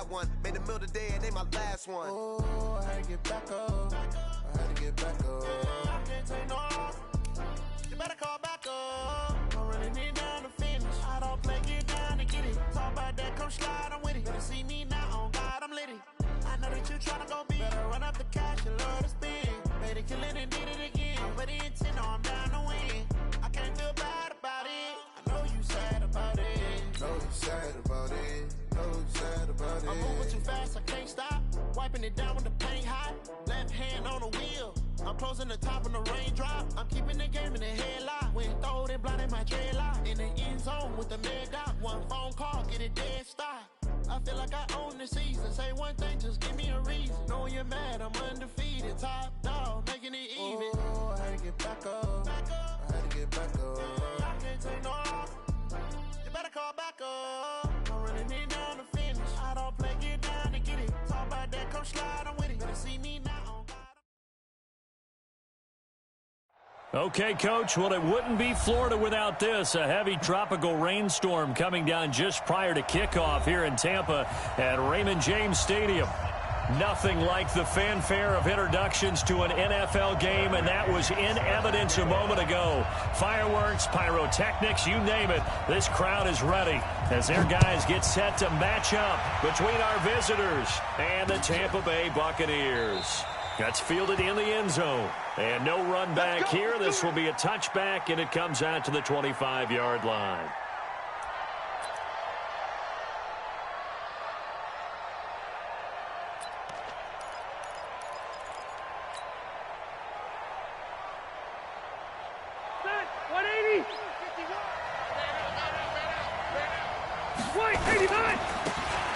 one. Made the middle today and they my last one. Oh, I had to get back up. I had to get back up. I can't take no off. You better call back up. I'm running it down to finish. I don't play, get down to get it. Talk about that, come slide, I'm with it. Better see me now, on God, I'm litty. I know that you tryna go big. Better run up the cash, you love to spend. Made it, kill it, and did it again. I'm ready intent, no, I'm down to win. I can't feel bad about it. I know you sad about it. Know you sad about it. Know you sad about it. I'm moving too fast, I can't stop. Wiping it down with the paint hot. Left hand on the wheel. I'm closing the top of the raindrop. I'm keeping the game in the headlock. When throwed and blinded my dreadlock. In the end zone with the mad dot. One phone call, get it dead stop. I feel like I own the season. Say one thing, just give me a reason. Knowing you're mad, I'm undefeated. Top dog, making it even. Oh, I had to get back up. I had to get back up. I can't take no off. You better call back up. I'm running it down to finish. I don't play, get down to get it. Talk about that, come slide, I'm with it. Better see me now. Okay, Coach, well, it wouldn't be Florida without this. A heavy tropical rainstorm coming down just prior to kickoff here in Tampa at Raymond James Stadium. Nothing like the fanfare of introductions to an NFL game, and that was in evidence a moment ago. Fireworks, pyrotechnics, you name it. This crowd is ready as their guys get set to match up between our visitors and the Tampa Bay Buccaneers. That's fielded in the end zone. And no run back here. This will be a touchback, and it comes out to the 25-yard line. Set, 180. 89.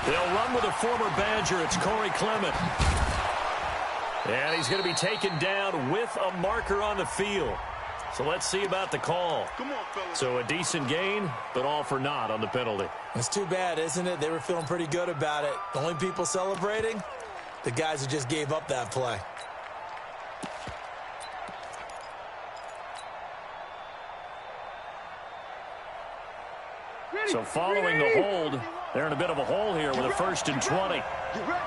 They'll run with a former Badger. It's Corey Clement. And he's going to be taken down with a marker on the field. So let's see about the call. Come on, fellas. So a decent gain, but all for naught on the penalty. It's too bad, isn't it? They were feeling pretty good about it. The only people celebrating, the guys who just gave up that play. So following the hold, they're in a bit of a hole here with a 1st and 20. Get ready.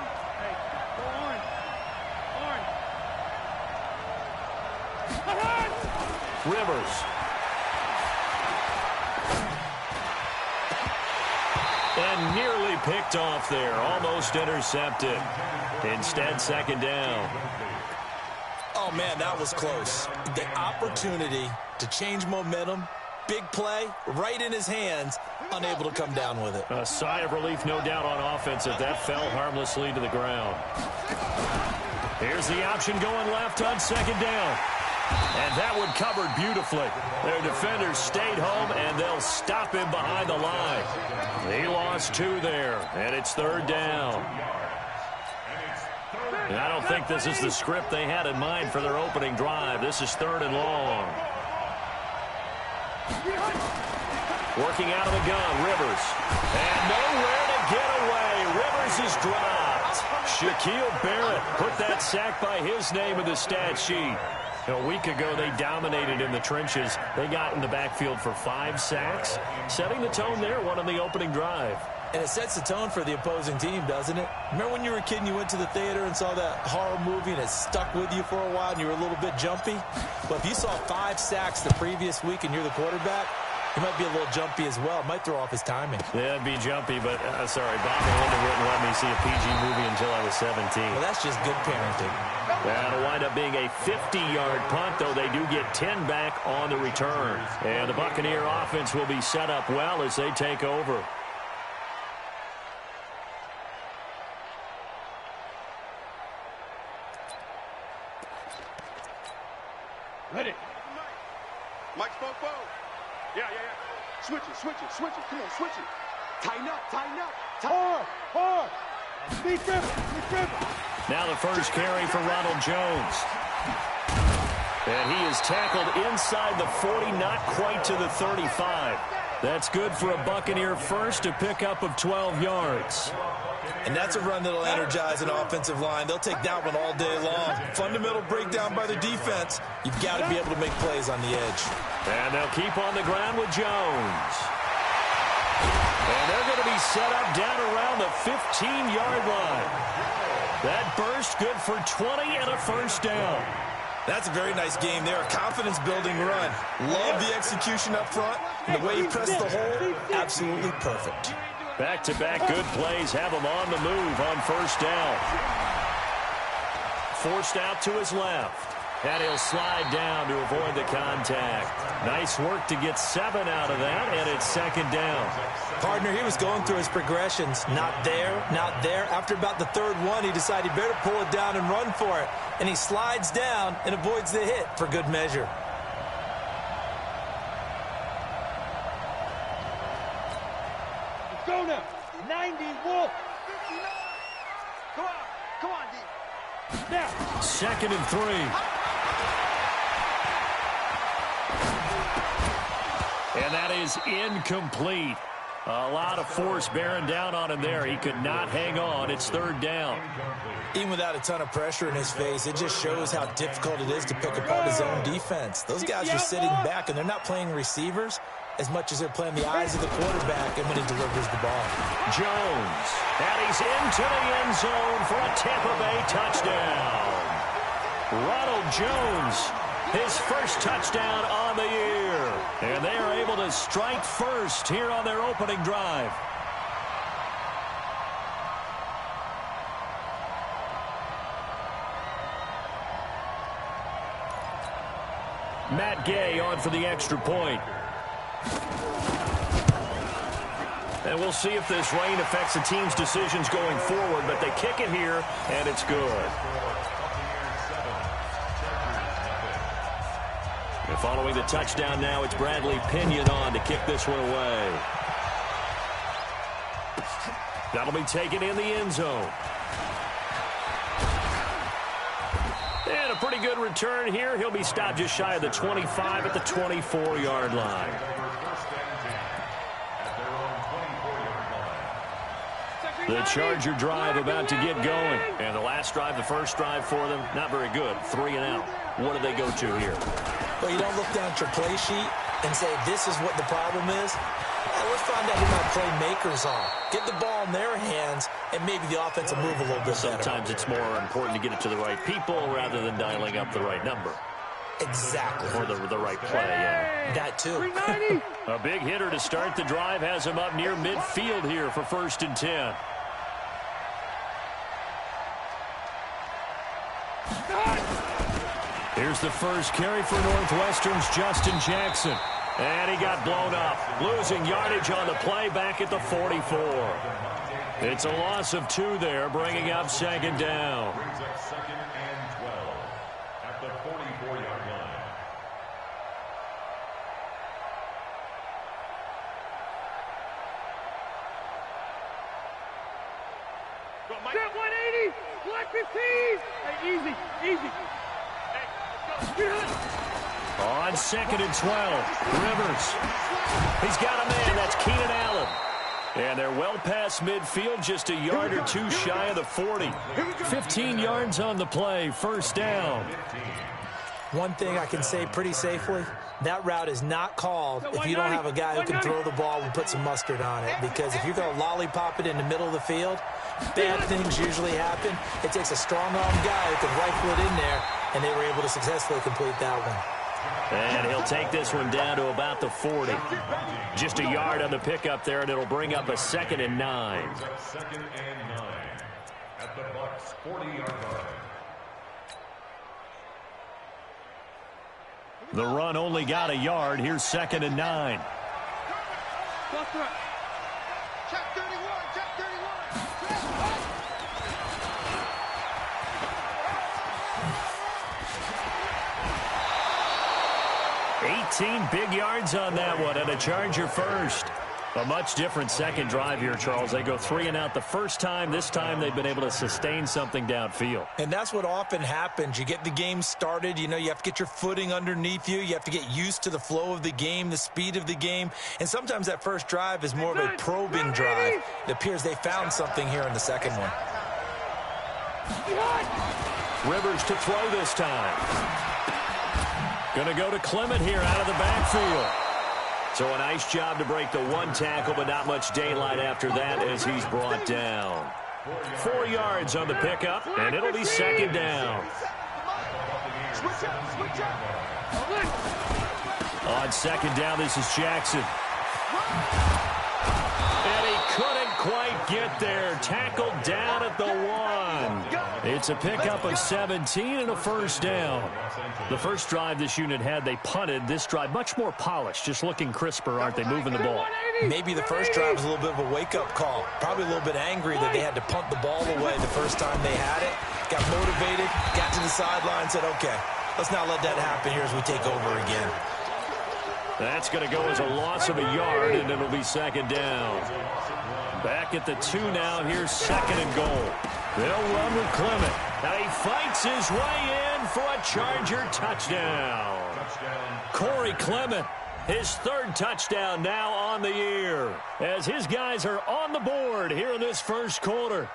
Rivers. And nearly picked off there. Almost intercepted. Instead, 2nd down. Oh, man, that was close. The opportunity to change momentum, big play, right in his hands, unable to come down with it. A sigh of relief, no doubt, on offense if that fell harmlessly to the ground. Here's the option going left on 2nd down. And that one covered beautifully. Their defenders stayed home, and they'll stop him behind the line. He lost 2 there, and it's 3rd down. And I don't think this is the script they had in mind for their opening drive. This is 3rd and long. Working out of the gun, Rivers. And nowhere to get away. Rivers is dropped. Shaquille Barrett put that sack by his name in the stat sheet. A week ago, they dominated in the trenches. They got in the backfield for 5 sacks, setting the tone there, one on the opening drive. And it sets the tone for the opposing team, doesn't it? Remember when you were a kid and you went to the theater and saw that horror movie and it stuck with you for a while and you were a little bit jumpy? Well, if you saw 5 sacks the previous week and you're the quarterback, he might be a little jumpy as well. It might throw off his timing. Yeah, it'd be jumpy, but sorry, Bob and Linda wouldn't let me see a PG movie until I was 17. Well, that's just good parenting. That'll wind up being a 50-yard punt, though they do get 10 back on the return. And the Buccaneer offense will be set up well as they take over. Ready. Mike spoke. Yeah. Switch it. Come on, switch it. Tighten up. Hard. Be driven. Now the first carry for Ronald Jones. And he is tackled inside the 40, not quite to the 35. That's good for a Buccaneer first, a pickup of 12 yards. And that's a run that'll energize an offensive line. They'll take that one all day long. Fundamental breakdown by the defense. You've got to be able to make plays on the edge. And they'll keep on the ground with Jones. And they're going to be set up down around the the 15-yard line. That burst good for 20 and a first down. That's a very nice game there. A confidence-building run. Love the execution up front. And the way he pressed the hole, absolutely perfect. Back-to-back good plays have him on the move on first down. Forced out to his left. And he'll slide down to avoid the contact. Nice work to get 7 out of that, and it's second down. Partner, he was going through his progressions. Not there, not there. After about the third one, he decided he better pull it down and run for it. And he slides down and avoids the hit for good measure. Let's go now. 90, Wolf. Come on, D. Now. 2nd and 3. And that is incomplete. A lot of force bearing down on him there. He could not hang on. It's third down. Even without a ton of pressure in his face, it just shows how difficult it is to pick apart his own defense. Those guys are sitting back, and they're not playing receivers as much as they're playing the eyes of the quarterback and when he delivers the ball. Jones. And he's into the end zone for a Tampa Bay touchdown. Ronald Jones, his first touchdown on the year. And they are able to strike first here on their opening drive. Matt Gay on for the extra point. And we'll see if this rain affects the team's decisions going forward, but they kick it here, and it's good. And following the touchdown now, it's Bradley Pinion on to kick this one away. That'll be taken in the end zone. And a pretty good return here. He'll be stopped just shy of the 25 at the 24-yard line. The Charger drive about to get going. And the last drive, the first drive for them, not very good. 3 and out. What do they go to here? Well, you don't look down at your play sheet and say, this is what the problem is. Let's find out who my playmakers are. Get the ball in their hands, and maybe the offense will move a little bit better. Sometimes it's more important to get it to the right people rather than dialing up the right number. Exactly. Or the right play, yeah. That too. A big hitter to start the drive has him up near midfield here for 1st and 10. Here's the first carry for Northwestern's Justin Jackson. And he got blown up. Losing yardage on the play back at the 44. It's a loss of 2 there, bringing up 2nd down. Brings up 2nd and 12 at the 44-yard line. Set 180. Black 15. Hey, easy. On 2nd and 12, Rivers. He's got a man. That's Keenan Allen. And they're well past midfield, just a yard or 2 shy of the 40. 15 yards on the play, 1st down. One thing I can say pretty safely, that route is not called if you don't have a guy who can throw the ball and put some mustard on it. Because if you're going to lollipop it in the middle of the field, bad things usually happen. It takes a strong-arm guy who can rifle it in there, and they were able to successfully complete that one. And he'll take this one down to about the 40. Just a yard on the pickup there, and it'll bring up a 2nd and 9. 2nd and 9 at the Bucs 40-yard line. The run only got a yard. Here's 2nd and 9. Check 31, check 18 big yards on that one, and a Charger first. A much different second drive here, Charles. They go 3 and out the first time. This time they've been able to sustain something downfield. And that's what often happens. You get the game started. You know, you have to get your footing underneath you. You have to get used to the flow of the game, the speed of the game. And sometimes that first drive is more of a probing drive. It appears they found something here in the second one. Rivers to throw this time. Going to go to Clement here out of the backfield. So a nice job to break the one tackle, but not much daylight after that as he's brought down. 4 yards on the pickup, and it'll be second down. On second down, this is Jackson. And he couldn't quite get there. Tackled down at the 1. It's a pickup of 17 and a first down. The first drive this unit had, they punted. This drive, much more polished, just looking crisper, aren't they, moving the ball? Maybe the first drive was a little bit of a wake-up call. Probably a little bit angry that they had to punt the ball away the first time they had it. Got motivated, got to the sideline, said, okay, let's not let that happen here as we take over again. That's going to go as a loss of a yard, and it'll be second down. Back at the 2 now. Here's second and goal. They'll run with Clement. Now he fights his way in for a Charger touchdown. Corey Clement, his 3rd touchdown now on the year, as his guys are on the board here in this first quarter.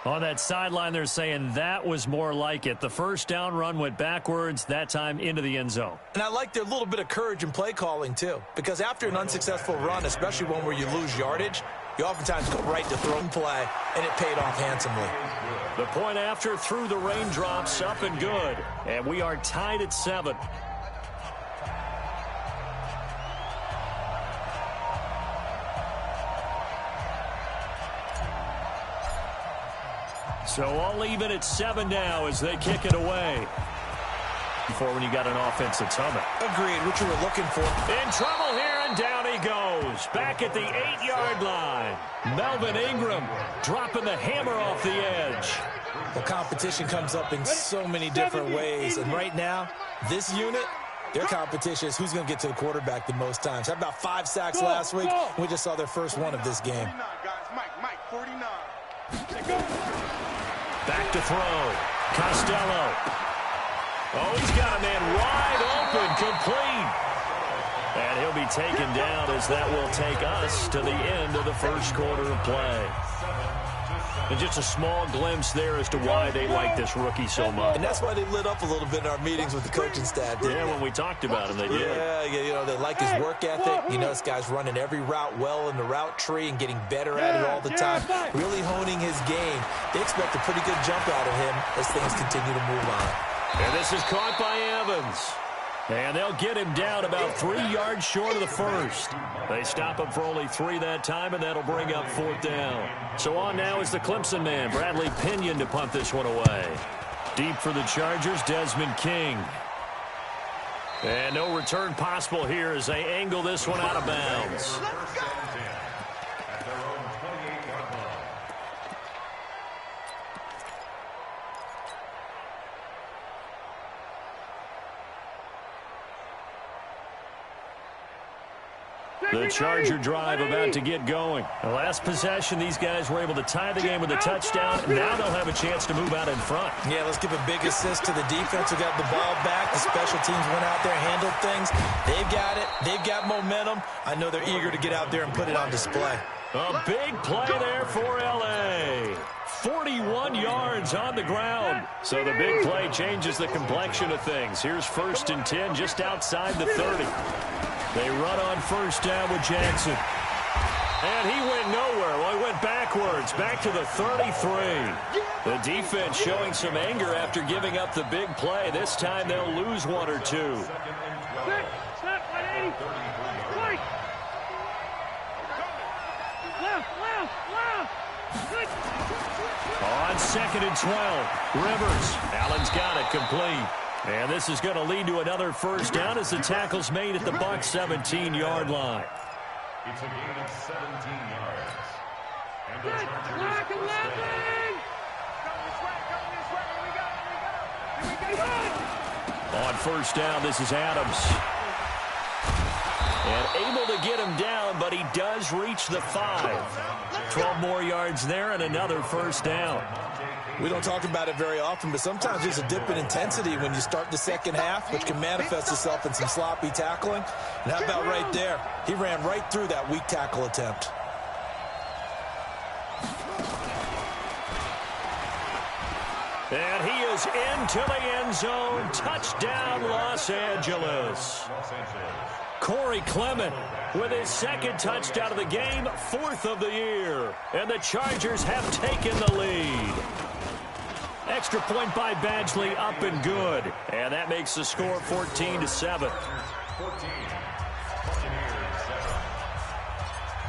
On that sideline, they're saying that was more like it. The first down run went backwards, that time into the end zone. And I like their little bit of courage in play calling, too. Because after an unsuccessful run, especially one where you lose yardage, you oftentimes go right to throw and play, and it paid off handsomely. The point after through the raindrops, up and good. And we are tied at 7. So all even at 7 now as they kick it away. Before when you got an offensive summit. Agreed, what you were looking for. In trouble here, and down he goes. Back at the 8-yard line. Melvin Ingram dropping the hammer off the edge. Well, competition comes up in so many different ways. And right now, this unit, their competition is who's going to get to the quarterback the most times. Had about 5 sacks last week. We just saw their first one of this game. Mike, 49. Back to throw. Costello. Oh, he's got a man wide open, complete. And he'll be taken down as that will take us to the end of the first quarter of play. And just a small glimpse there as to why they like this rookie so much. And that's why they lit up a little bit in our meetings with the coaching staff, didn't they? When we talked about him, they did. Yeah, you know, they like his work ethic. You know, this guy's running every route well in the route tree and getting better at it all the time, really honing his game. They expect a pretty good jump out of him as things continue to move on. And this is caught by Evans. And they'll get him down about 3 yards short of the first. They stop him for only 3 that time, and that'll bring up 4th down. So on now is the Clemson man, Bradley Pinion, to punt this one away. Deep for the Chargers, Desmond King. And no return possible here as they angle this one out of bounds. The Charger drive about to get going. The last possession, these guys were able to tie the game with a touchdown. Now they'll have a chance to move out in front. Yeah, let's give a big assist to the defense who got the ball back. The special teams went out there, handled things. They've got it. They've got momentum. I know they're eager to get out there and put it on display. A big play there for L.A. 41 yards on the ground. So the big play changes the complexion of things. Here's 1st and 10 just outside the 30. They run on first down with Jackson. And he went nowhere. Well, he went backwards, back to the 33. The defense showing some anger after giving up the big play. This time they'll lose 1 or 2. Set, 180. Right. Left. Good. On 2nd and 12, Rivers. Allen's got it, complete. And this is going to lead to another first down as the tackle's made at the Bucs 17-yard line. It's a gain of 17 yards. And the Good. Chargers Black and first down. Here we go. On first down, this is Adams. And able to get him down, but he does reach the 5. 12 more yards there and another first down. We don't talk about it very often, but sometimes there's a dip in intensity when you start the second half, which can manifest itself in some sloppy tackling. And how about right there? He ran right through that weak tackle attempt. And he is into the end zone. Touchdown, Los Angeles. Los Angeles. Corey Clement with his second touchdown of the game, 4th of the year. And the Chargers have taken the lead. Extra point by Badgley, up and good. And that makes the score 14-7.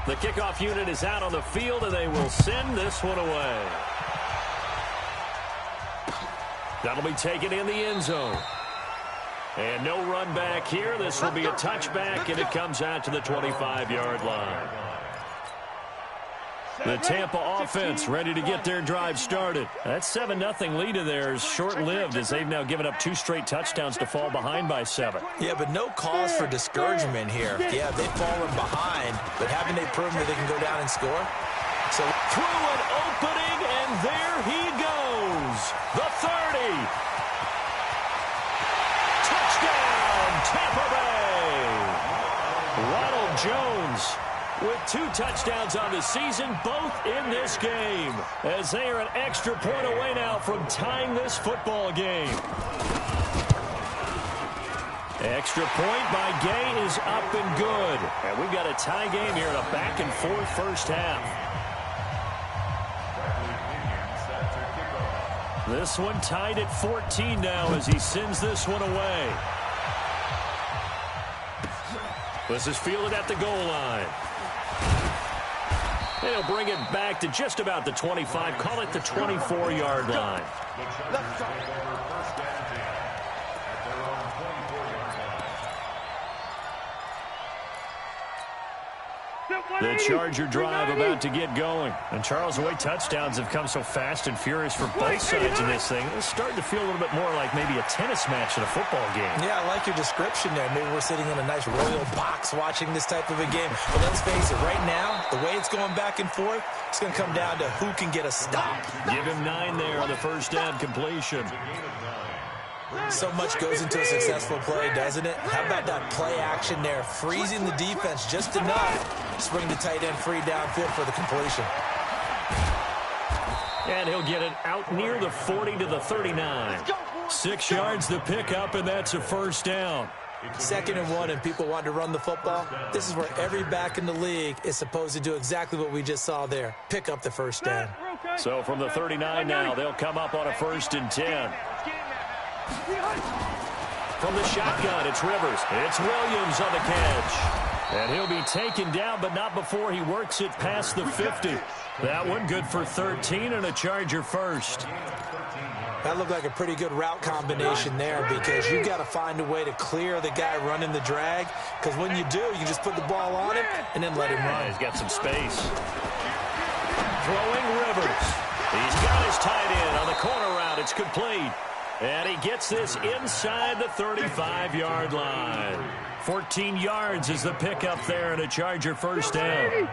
The kickoff unit is out on the field, and they will send this one away. That'll be taken in the end zone. And no run back here. This will be a touchback, and it comes out to the 25-yard line. The Tampa offense ready to get their drive started. That 7-0 lead of theirs short-lived as they've now given up 2 straight touchdowns to fall behind by 7. Yeah, but no cause for discouragement here. Yeah, they've fallen behind, but haven't they proven that they can go down and score? So through an opening, and there he goes. The 30. Touchdown, Tampa Bay. Ronald Jones with 2 touchdowns on the season, both in this game, as they are an extra point away now from tying this football game. Extra point by Gay is up and good. And we've got a tie game here in a back-and-forth first half. This one tied at 14 now as he sends this one away. This is fielded at the goal line. And he'll bring it back to just about the 25. Call it the 24-yard line. The Charger drive about to get going. And Charles, the way touchdowns have come so fast and furious for both sides in this thing, it's starting to feel a little bit more like maybe a tennis match in a football game. Yeah, I like your description there. Maybe we're sitting in a nice royal box watching this type of a game. But let's face it, right now, the way it's going back and forth, it's going to come down to who can get a stop. Give him 9 there on the first down completion. So much goes into a successful play, doesn't it? How about that play action there, freezing the defense just enough to bring the tight end free downfield for the completion. And he'll get it out near the 40 to the 39. 6 yards the pickup, and that's a first down. 2nd and 1, and people want to run the football. This is where every back in the league is supposed to do exactly what we just saw there. Pick up the first down. So from the 39 now, they'll come up on a 1st and 10. From the shotgun, it's Rivers. It's Williams on the catch. And he'll be taken down, but not before he works it past the 50. That one good for 13 and a Charger first. That looked like a pretty good route combination there because you've got to find a way to clear the guy running the drag. Because when you do, you just put the ball on him and then let him run. He's got some space. Throwing Rivers. He's got his tight end on the corner route. It's complete. And he gets this inside the 35-yard line. 14 yards is the pickup there and a Charger first down.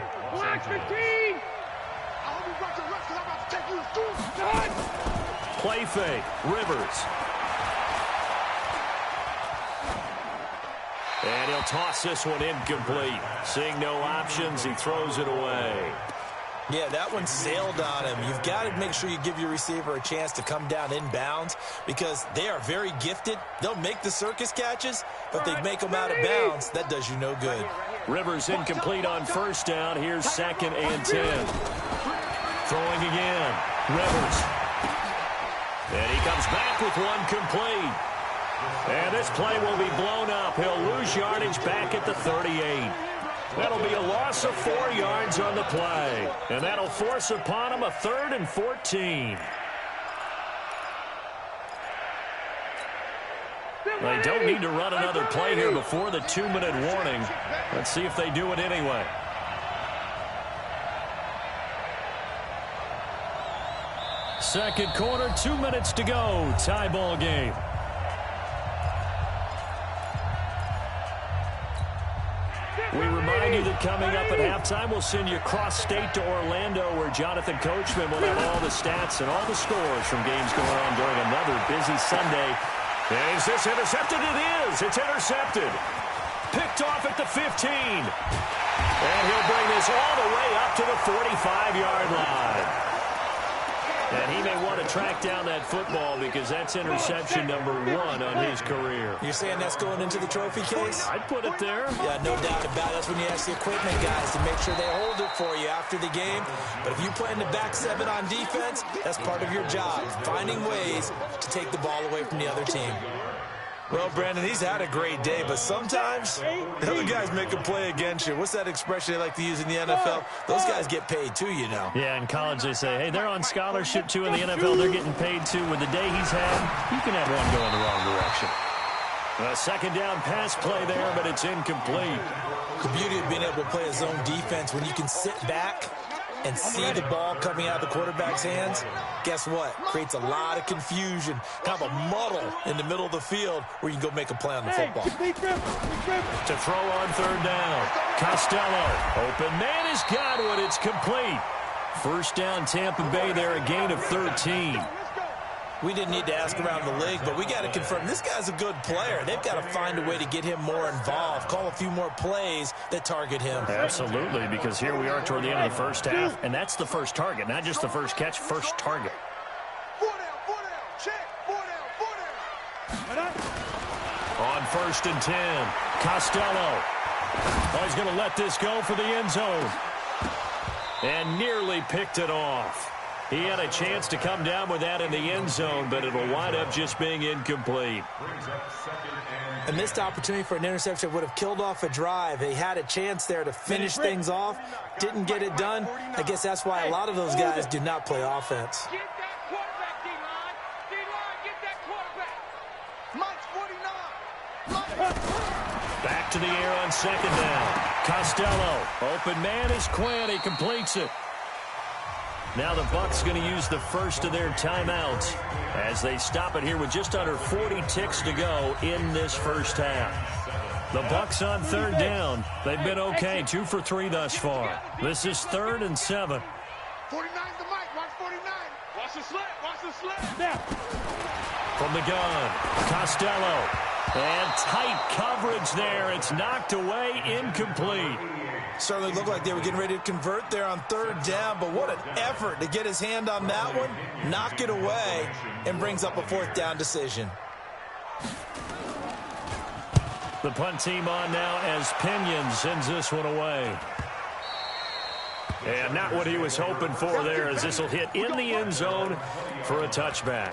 Play fake. Rivers. And he'll toss this one incomplete. Seeing no options, he throws it away. Yeah, that one sailed on him. You've got to make sure you give your receiver a chance to come down inbounds because they are very gifted. They'll make the circus catches, but they make them out of bounds. That does you no good. Rivers incomplete on first down. Here's 2nd and 10. Throwing again. Rivers. And he comes back with one complete. And this play will be blown up. He'll lose yardage back at the 38. That'll be a loss of 4 yards on the play. And that'll force upon him a 3rd and 14. They don't need to run another play here before the 2-minute warning. Let's see if they do it anyway. Second quarter, 2 minutes to go. Tie ball game. We remind you that coming up at halftime, we'll send you cross-state to Orlando, where Jonathan Coachman will have all the stats and all the scores from games going on during another busy Sunday. And is this intercepted? It is. It's intercepted. Picked off at the 15. And he'll bring this all the way up to the 45-yard line. And he may want to track down that football because that's interception number 1 on his career. You're saying that's going into the trophy case? I'd put it there. Yeah, no doubt about it. That's when you ask the equipment guys to make sure they hold it for you after the game. But if you play in the back 7 on defense, that's part of your job, finding ways to take the ball away from the other team. Well, Brandon, he's had a great day, but sometimes the other guys make a play against you. What's that expression they like to use in the NFL? Those guys get paid too, you know. Yeah, in college they say, hey, they're on scholarship too. In the NFL, they're getting paid too. With the day he's had, you can have one going the wrong direction. A second down pass play there, but it's incomplete. The beauty of being able to play a zone defense when you can sit back and see the ball coming out of the quarterback's hands, guess what? Creates a lot of confusion, kind of a muddle in the middle of the field where you can go make a play on the football. To throw on third down, Costello. Open man has got it. It's complete. First down, Tampa Bay there, a gain of 13. We didn't need to ask around the league, but we got to confirm this guy's a good player. They've got to find a way to get him more involved, call a few more plays that target him. Absolutely, because here we are toward the end of the first half, and that's the first target, not just the first catch, first target. 4 down, check, 4 down. On 1st and 10, Costello. Oh, he's going to let this go for the end zone. And nearly picked it off. He had a chance to come down with that in the end zone, but it'll wind up just being incomplete. A missed opportunity for an interception would have killed off a drive. They had a chance there to finish things off, didn't get it done. I guess that's why a lot of those guys do not play offense. Get that quarterback, D-line. D-line, get that quarterback. Mike's 49. Back to the air on second down. Costello. Open man is Quinn. He completes it. Now the Bucs going to use the first of their timeouts as they stop it here with just under 40 ticks to go in this first half. The Bucs on third down. They've been okay, 2 for 3 thus far. This is 3rd and 7. 49 to Mike, watch 49. Watch the slant, Now. From the gun, Costello. And tight coverage there. It's knocked away, incomplete. Certainly looked like they were getting ready to convert there on third down, but what an effort to get his hand on that one, knock it away, and brings up a 4th down decision. The punt team on now as Pinion sends this one away. And not what he was hoping for there, as this will hit in the end zone for a touchback.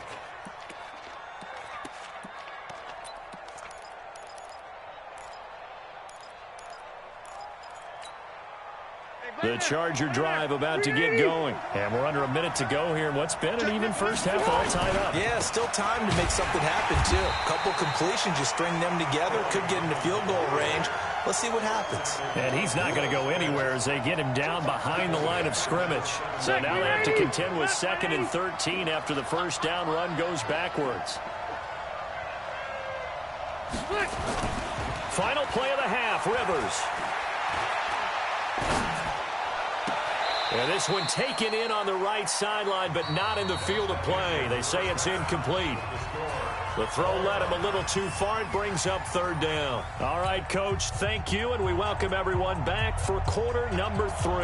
The Charger drive about to get going. And we're under a minute to go here in what's been an even first half, all tied up. Yeah, still time to make something happen, too. A couple completions, you string them together, could get into field goal range. Let's see what happens. And he's not going to go anywhere as they get him down behind the line of scrimmage. So now they have to contend with 2nd and 13 after the first down run goes backwards. Final play of the half, Rivers. And this one taken in on the right sideline, but not in the field of play. They say it's incomplete. The throw led him a little too far. It brings up 3rd down. All right, Coach, thank you, and we welcome everyone back for quarter number 3.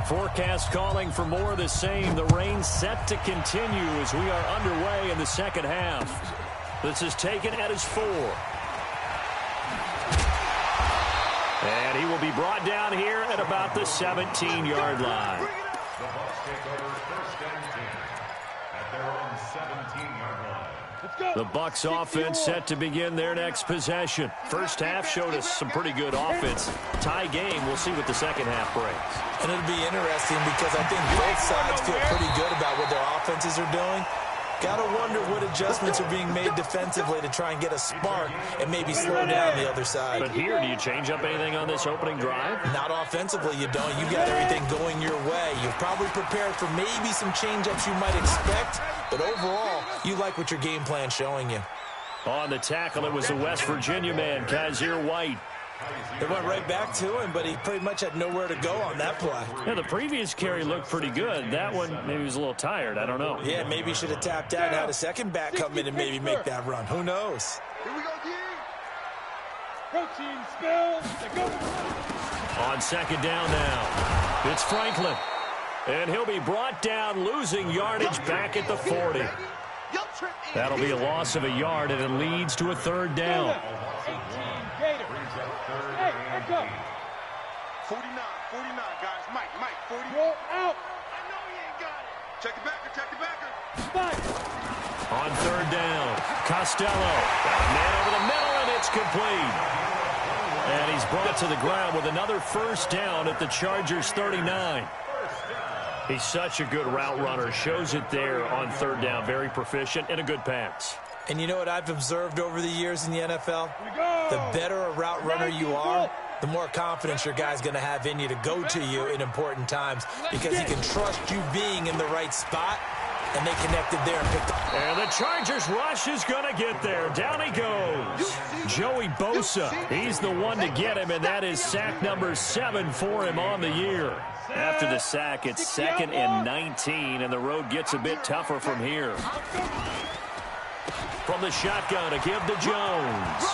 Forecast calling for more of the same. The rain set to continue as we are underway in the second half. This is taken at his 4. And he will be brought down here at about the 17-yard line. The Bucs take over 1st and 10 at their own 17-yard line. The Bucs offense set to begin their next possession. First half showed us some pretty good offense. Tie game. We'll see what the second half brings. And it'll be interesting because I think both sides feel pretty good about what their offenses are doing. Got to wonder what adjustments are being made defensively to try and get a spark and maybe slow down the other side. But here, do you change up anything on this opening drive? Not offensively, you don't. You got everything going your way. You've probably prepared for maybe some change-ups you might expect, but overall, you like what your game plan's showing you. On the tackle, it was the West Virginia man, Kaiser White. They went right back to him, but he pretty much had nowhere to go on that play. Yeah, the previous carry looked pretty good. That one, maybe he was a little tired. I don't know. Yeah, maybe he should have tapped out and had a second back come in and maybe make that run. Who knows? Here we go, D. Protein spill. On second down now, it's Franklin. And he'll be brought down, losing yardage back at the 40. That'll be a loss of a yard, and it leads to a third down. 18 Gator. Hey, let's go. 49, guys. Mike, 40. Roll out. I know he ain't got it. Check the backer. Five. On third down, Costello. Got a man over the middle, and it's complete. And he's brought to the ground with another first down at the Chargers' 39. He's such a good route runner. Shows it there on third down. Very proficient and a good pass. And you know what I've observed over the years in the NFL? The better a route runner you are, the more confidence your guy's going to have in you to go to you in important times because he can trust you being in the right spot, and they connected there and picked up. And the Chargers rush is going to get there. Down he goes. Joey Bosa, he's the one to get him, and that is sack number 7 for him on the year. After the sack, it's 2nd and 19, and the road gets a bit tougher from here. From the shotgun, a give to Jones.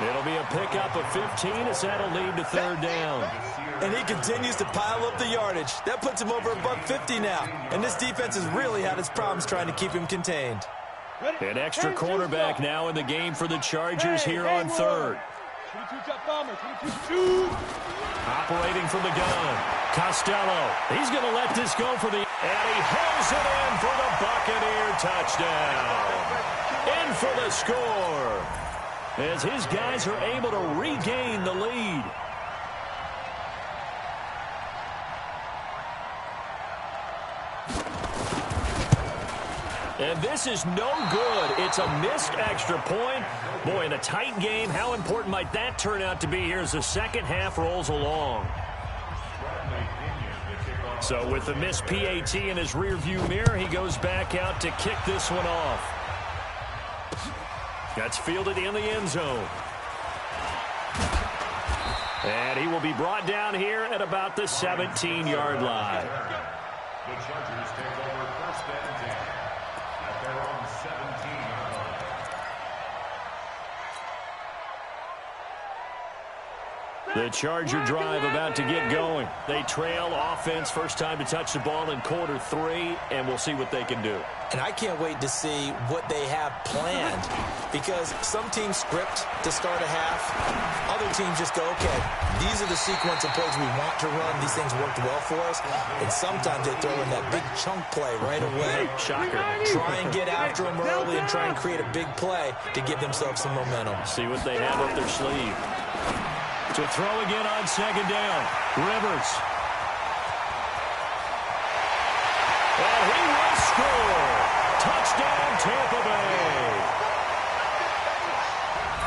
It'll be a pickup of 15 as that'll lead to third down. And he continues to pile up the yardage. That puts him over $150 now. And this defense has really had its problems trying to keep him contained. An extra cornerback now in the game for the Chargers here on third. 22 top bomber. 22. Operating from the gun, Costello. He's going to let this go for the... And he holds it in for the Buccaneer touchdown. In for the score, as his guys are able to regain the lead. And this is no good. It's a missed extra point. Boy, in a tight game, how important might that turn out to be here as the second half rolls along? So with the missed PAT in his rearview mirror, he goes back out to kick this one off. That's fielded in the end zone. And he will be brought down here at about the 17-yard line. The Chargers take over first and 10 at their own 17-yard line. The Charger drive about to get going. They trail offense, first time to touch the ball in quarter 3, and we'll see what they can do. And I can't wait to see what they have planned, because some teams script to start a half. Other teams just go, okay, these are the sequence of plays we want to run. These things worked well for us. And sometimes they throw in that big chunk play right away. Shocker. Try and get after them early and try and create a big play to give themselves some momentum. See what they have up their sleeve. To throw again on second down. Rivers. And he will score. Touchdown, Tampa Bay.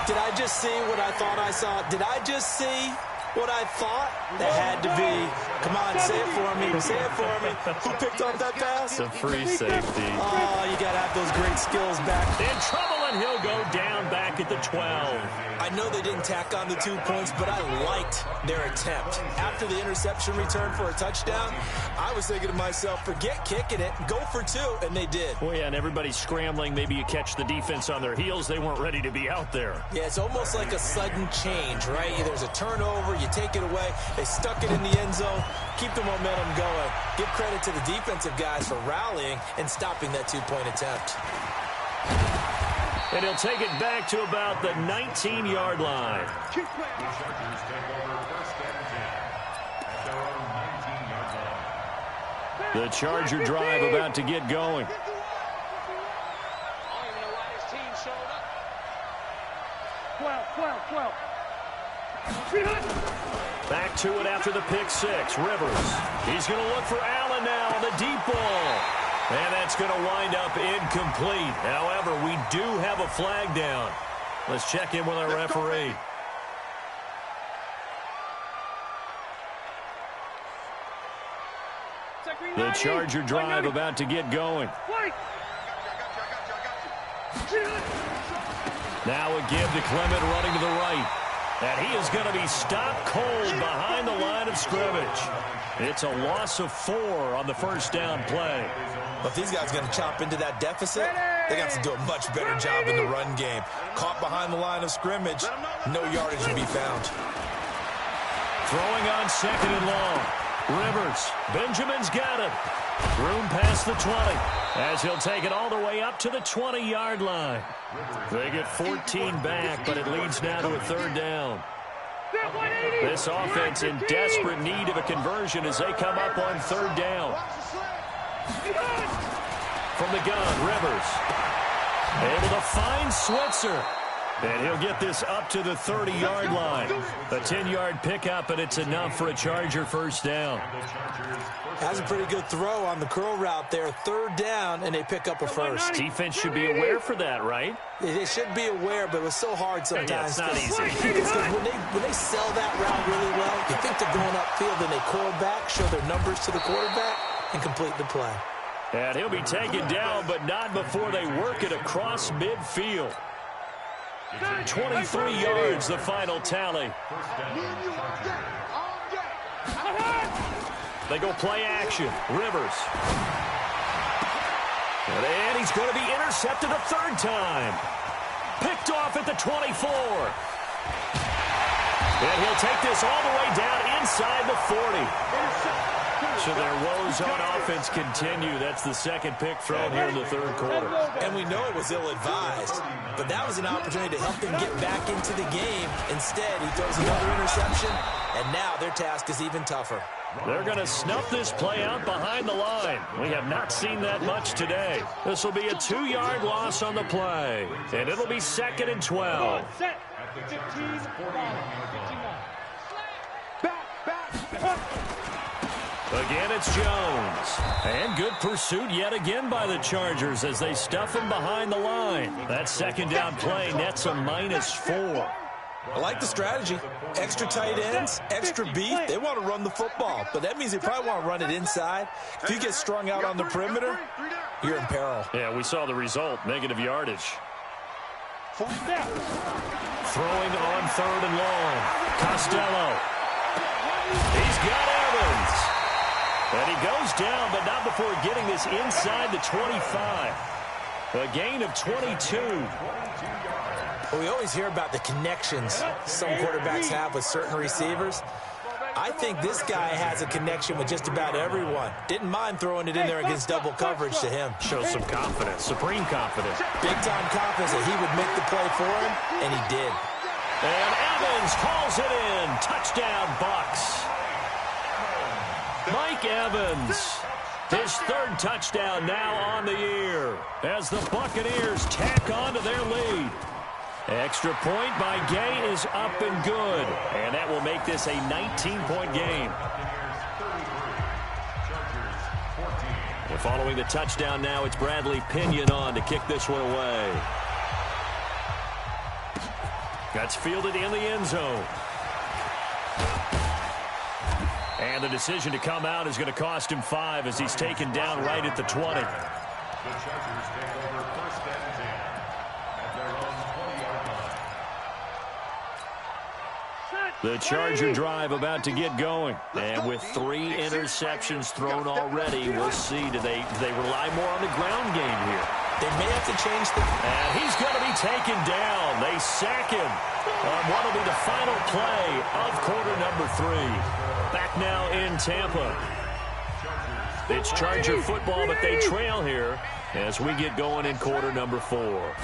Did I just see what I thought I saw? Did I just see what I thought? That had to be. Come on, say it for me. Say it for me. Who picked up that pass? The free safety. Oh, you got to have those great skills back. In trouble, and he'll go down back at the 12. I know they didn't tack on the 2 points, but I liked their attempt. After the interception return for a touchdown, I was thinking to myself, forget kicking it, go for 2, and they did. Well, yeah, and everybody's scrambling. Maybe you catch the defense on their heels. They weren't ready to be out there. Yeah, it's almost like a sudden change, right? There's a turnover, you take it away, they stuck it in the end zone, keep the momentum going. Give credit to the defensive guys for rallying and stopping that 2-point attempt. And he'll take it back to about the 19-yard line. The Chargers take over first and 10 at their own 19-yard line. The Charger drive about to get going. I don't even know why this team showed up. 12. Back to it after the pick 6. Rivers. He's going to look for Allen now on the deep ball. And that's going to wind up incomplete. However, we do have a flag down. Let's check in with our referee. The Charger drive about to get going. Now a give to Clement running to the right. And he is going to be stopped cold behind the line of scrimmage. It's a loss of 4 on the first down play. But these guys are going to chop into that deficit. They got to do a much better job in the run game. Caught behind the line of scrimmage, no yardage to be found. Throwing on 2nd and long. Rivers. Benjamin's got it. Room past the 20 as he'll take it all the way up to the 20-yard line. They get 14 back, but it leads now to a 3rd down. This offense in desperate need of a conversion as they come up on 3rd down. From the gun, Rivers. Able to find Switzer. And he'll get this up to the 30-yard line. A 10-yard pickup, and it's enough for a Charger 1st down. That's a pretty good throw on the curl route there. 3rd down, and they pick up a 1st. Defense should be aware for that, right? They should be aware, but it was so hard sometimes. Yeah, it's not easy. When they sell that route really well, you think they're going upfield, and they curl back, show their numbers to the quarterback, and complete the play. And he'll be taken down, but not before they work it across midfield. 23 yards, the final tally. They go play action. Rivers. And he's going to be intercepted a 3rd time. Picked off at the 24. And he'll take this all the way down inside the 40. So their woes on offense continue. That's the 2nd pick thrown here in the 3rd quarter. And we know it was ill-advised, but that was an opportunity to help them get back into the game. Instead, he throws another interception, and now their task is even tougher. They're going to snuff this play out behind the line. We have not seen that much today. This will be a 2-yard loss on the play, and it'll be 2nd and 12. Set. 15, 59. Back. Again, it's Jones. And good pursuit yet again by the Chargers as they stuff him behind the line. That 2nd down play nets a -4. I like the strategy. Extra tight ends, extra beef. They want to run the football, but that means they probably want to run it inside. If you get strung out on the perimeter, you're in peril. Yeah, we saw the result, negative yardage. Throwing on 3rd and long. Costello. He's got Evans. And he goes down, but not before getting this inside the 25. A gain of 22. Well, we always hear about the connections some quarterbacks have with certain receivers. I think this guy has a connection with just about everyone. Didn't mind throwing it in there against double coverage to him. Shows some confidence, supreme confidence. Big-time confidence that he would make the play for him, and he did. And Evans hauls it in. Touchdown, Bucs. Mike Evans, his 3rd touchdown now on the year as the Buccaneers tack on to their lead. Extra point by Gay is up and good, and that will make this a 19-point game. And following the touchdown now, it's Bradley Pinion on to kick this one away. That's fielded in the end zone. And the decision to come out is going to cost him 5 as he's taken down right at the 20. The Chargers take over 1st and 10 at their own 20-yard line. The Charger drive about to get going. And with 3 interceptions thrown already, we'll see. Do they rely more on the ground game here? They may have to change the... And he's going to be taken down. They sack him on what will be the final play of quarter number 3. Back now in Tampa. It's Charger football, but they trail here as we get going in quarter number 4.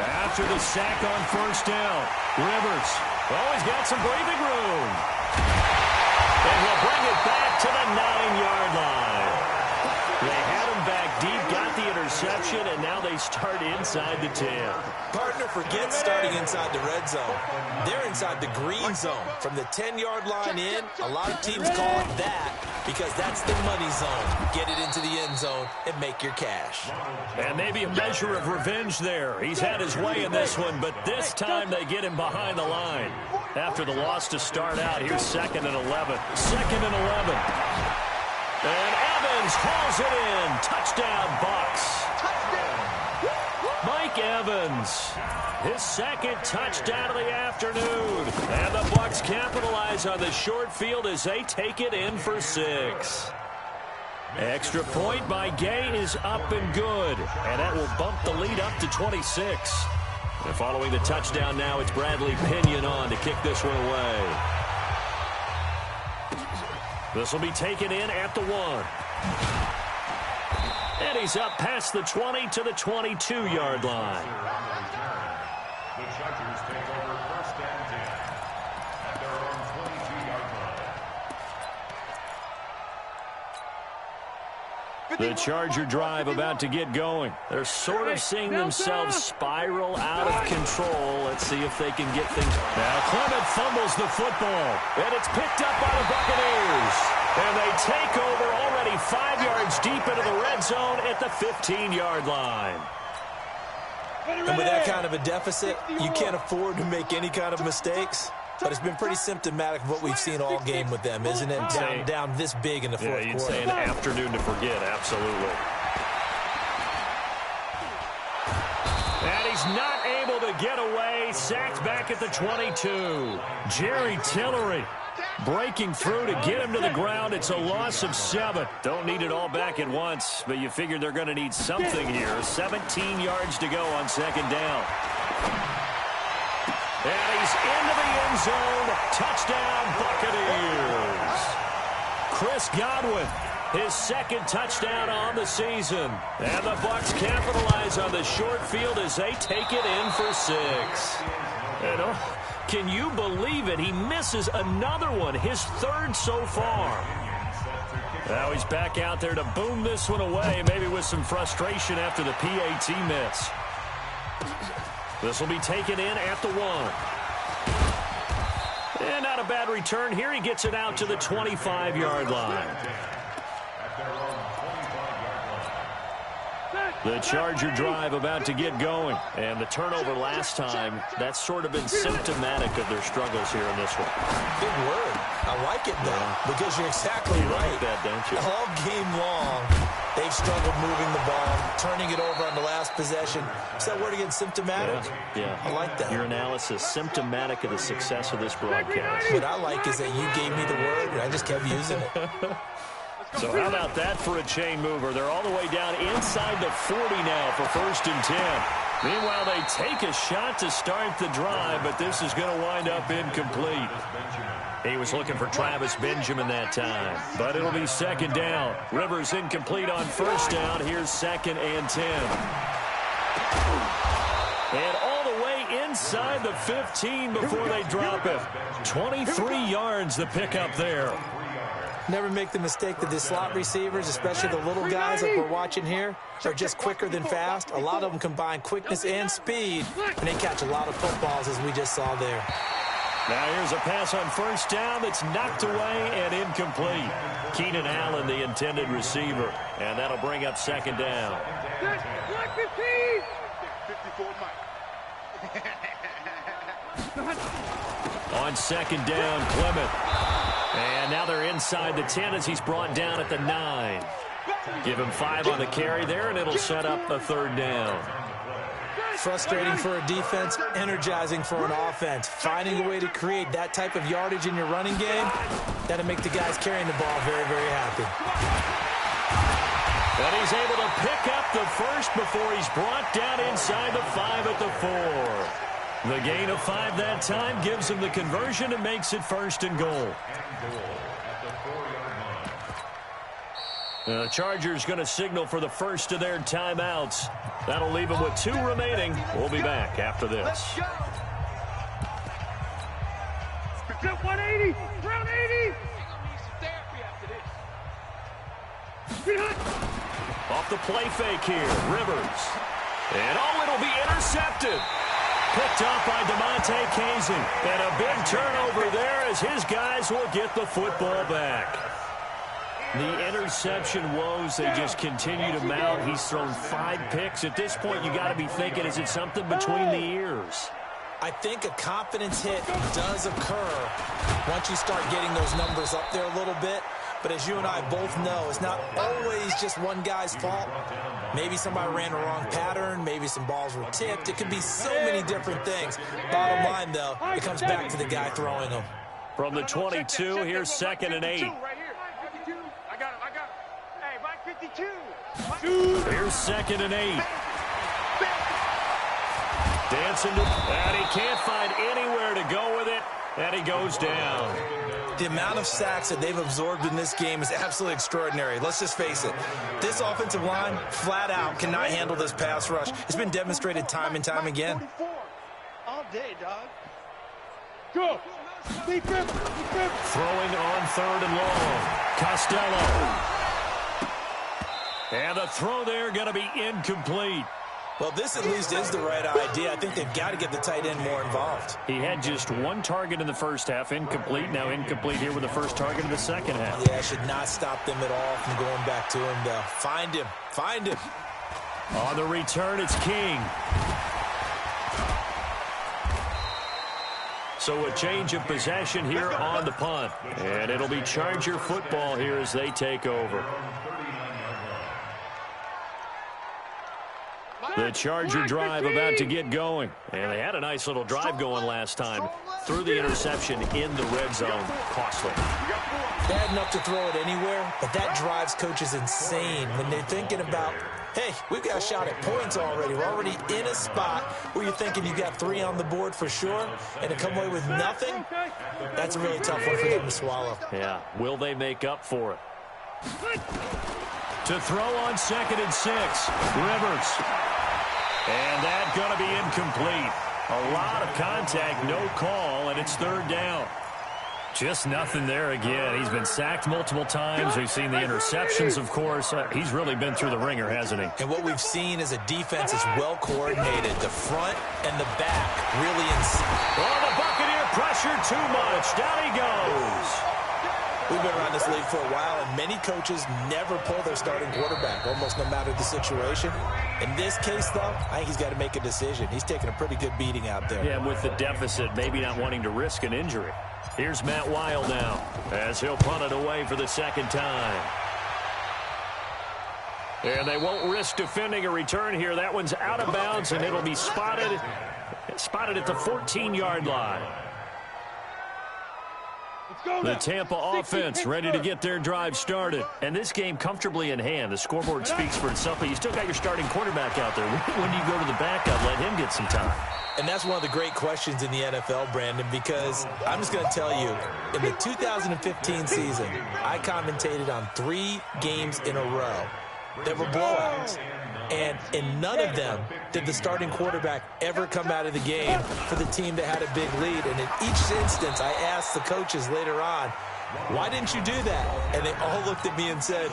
After the sack on 1st down, Rivers. Oh, he's got some breathing room. And he'll bring it back to the 9-yard line. They had him back deep, got the interception, and now they start inside the 10. Partner forgets starting inside the red zone. They're inside the green zone. From the 10-yard line in, a lot of teams call it that because that's the money zone. Get it into the end zone and make your cash. And maybe a measure of revenge there. He's had his way in this one, but this time they get him behind the line. After the loss to start out, here's 2nd and 11. 2nd and 11. And Evans hauls it in. Touchdown, Bucs. Mike Evans, his 2nd touchdown of the afternoon. And the Bucs capitalize on the short field as they take it in for 6. Extra point by Gay is up and good, and that will bump the lead up to 26. And following the touchdown now, it's Bradley Pinion on to kick this one away. This will be taken in at the 1. And he's up past the 20 to the 22-yard line. The Chargers take over first and 10 at their own 22-yard line. The Charger drive about to get going. They're sort of seeing themselves spiral out of control. Let's see if they can get things. Now Clement fumbles the football, and it's picked up by the Buccaneers. And they take over already 5 yards deep into the red zone at the 15-yard line. And with that kind of a deficit, you can't afford to make any kind of mistakes. But it's been pretty symptomatic of what we've seen all game with them, isn't it? Down this big in the fourth quarter. You'd say an afternoon to forget, absolutely. And he's not able to get away. Sacked back at the 22. Jerry Tillery breaking through to get him to the ground. It's a loss of 7. Don't need it all back at once, but you figure they're going to need something here. 17 yards to go on second down. And he's into the end zone. Touchdown, Buccaneers. Chris Godwin, his second touchdown on the season. And the Bucs capitalize on the short field as they take it in for 6. And can you believe it? He misses another one, his third so far. Now he's back out there to boom this one away, maybe with some frustration after the PAT miss. This will be taken in at the 1. And not a bad return here. He gets it out to the 25-yard line. The Charger drive about to get going. And the turnover last time, that's sort of been symptomatic of their struggles here in this one. Big word. I like it, though, because you're exactly right. Like that, don't you? All game long, they've struggled moving the ball, turning it over on the last possession. Is that word again, symptomatic? Yeah. I like that. Your analysis, symptomatic of the success of this broadcast. What I like is that you gave me the word, and I just kept using it. So how about that for a chain mover? They're all the way down inside the 40 now for first and 10. Meanwhile, they take a shot to start the drive, but this is going to wind up incomplete. He was looking for Travis Benjamin that time, but it'll be second down. Rivers incomplete on first down. Here's second and 10. And all the way inside the 15 before they drop it. 23 yards the pickup there. Never make the mistake that the slot receivers, especially the little guys like we're watching here, are just quicker than fast. A lot of them combine quickness and speed, and they catch a lot of footballs, as we just saw there. Now here's a pass on first down that's knocked away and incomplete. Keenan Allen, the intended receiver, and that'll bring up second down. 54 On second down, Clement. And now they're inside the 10 as he's brought down at the 9. Give him 5 on the carry there, and it'll set up a third down. Frustrating for a defense, energizing for an offense. Finding a way to create that type of yardage in your running game, that'll make the guys carrying the ball very, very happy. And he's able to pick up the first before he's brought down inside the 5 at the 4. The gain of 5 that time gives him the conversion and makes it first and goal. The Chargers going to signal for the first of their timeouts. That'll leave them with 2 remaining. We'll be back after this. 180, round 80. Off the play fake here, Rivers. And it'll be intercepted. Picked off by DeMonte Casey. And a big turnover there as his guys will get the football back. The interception woes, they just continue to mount. He's thrown 5 picks. At this point, you got to be thinking, is it something between the ears? I think a confidence hit does occur once you start getting those numbers up there a little bit. But as you and I both know, it's not always just one guy's fault. Maybe somebody ran the wrong pattern. Maybe some balls were tipped. It could be so many different things. Bottom line, though, it comes back to the guy throwing them. From the 22, here's second and 8. Here's 2nd and 8. Dancing to, and he can't find anywhere to go with it, and he goes down. The amount of sacks that they've absorbed in this game is absolutely extraordinary. Let's just face it. This offensive line, flat out, cannot handle this pass rush. It's been demonstrated time and time again. All day, dog. Go. Defense. Throwing on 3rd and long. Costello. And the throw there going to be incomplete. Well, this at least is the right idea. I think they've got to get the tight end more involved. He had just 1 target in the first half, incomplete. Now incomplete here with the first target in the second half. Yeah, should not stop them at all from going back to him, though. Find him. On the return, it's King. So a change of possession here on the punt. And it'll be Charger football here as they take over. The Charger drive about to get going. And they had a nice little drive going last time. Threw the interception in the red zone. Costly. Bad enough to throw it anywhere, but that drives coaches insane when they're thinking about, hey, we've got a shot at points already. We're already in a spot where you're thinking you got 3 on the board for sure, and to come away with nothing, that's a really tough one for them to swallow. Yeah, will they make up for it? To throw on 2nd and 6, Rivers. And that's going to be incomplete. A lot of contact, no call, and it's 3rd down. Just nothing there again. He's been sacked multiple times. We've seen the interceptions, of course. He's really been through the ringer, hasn't he? And what we've seen is a defense is well coordinated. The front and the back really insane. Oh, the Buccaneer pressure too much. Down he goes. We've been around this league for a while, and many coaches never pull their starting quarterback, almost no matter the situation. In this case, though, I think he's got to make a decision. He's taking a pretty good beating out there. Yeah, with the deficit, maybe not wanting to risk an injury. Here's Matt Weil now, as he'll punt it away for the 2nd time. And they won't risk defending a return here. That one's out of bounds, and it'll be spotted at the 14-yard line. The Tampa offense ready to get their drive started. And this game comfortably in hand. The scoreboard speaks for itself, but you still got your starting quarterback out there. When do you go to the backup, let him get some time? And that's one of the great questions in the NFL, Brandon, because I'm just going to tell you, in the 2015 season, I commentated on 3 games in a row that were blowouts. And in none of them did the starting quarterback ever come out of the game for the team that had a big lead. And in each instance, I asked the coaches later on, why didn't you do that? And they all looked at me and said,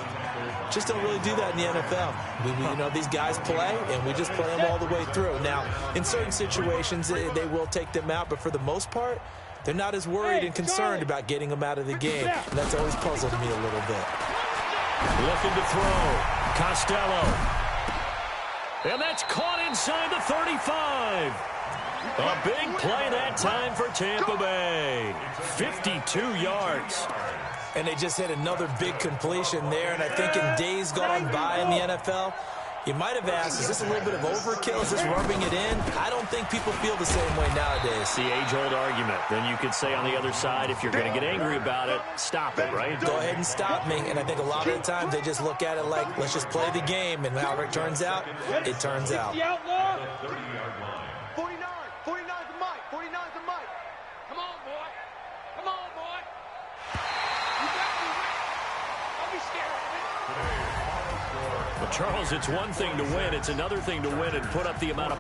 just don't really do that in the NFL. You know, these guys play, and we just play them all the way through. Now, in certain situations, they will take them out, but for the most part, they're not as worried and concerned about getting them out of the game. And that's always puzzled me a little bit. Looking to throw. Costello. And that's caught inside the 35. A big play that time for Tampa Bay. 52 yards. And they just hit another big completion there. And I think in days gone by in the NFL, you might have asked, is this a little bit of overkill? Is this rubbing it in? I don't think people feel the same way nowadays. The age-old argument. Then you could say on the other side, if you're going to get angry about it, stop it, right? Go ahead and stop me. And I think a lot of the times they just look at it like, let's just play the game. And however it turns out, it turns out. 49's the mic. 49's the mic. Come on, boy. Come on, boy. You got me. Don't be scared of me. Well, Charles, it's one thing to win. It's another thing to win and put up the amount of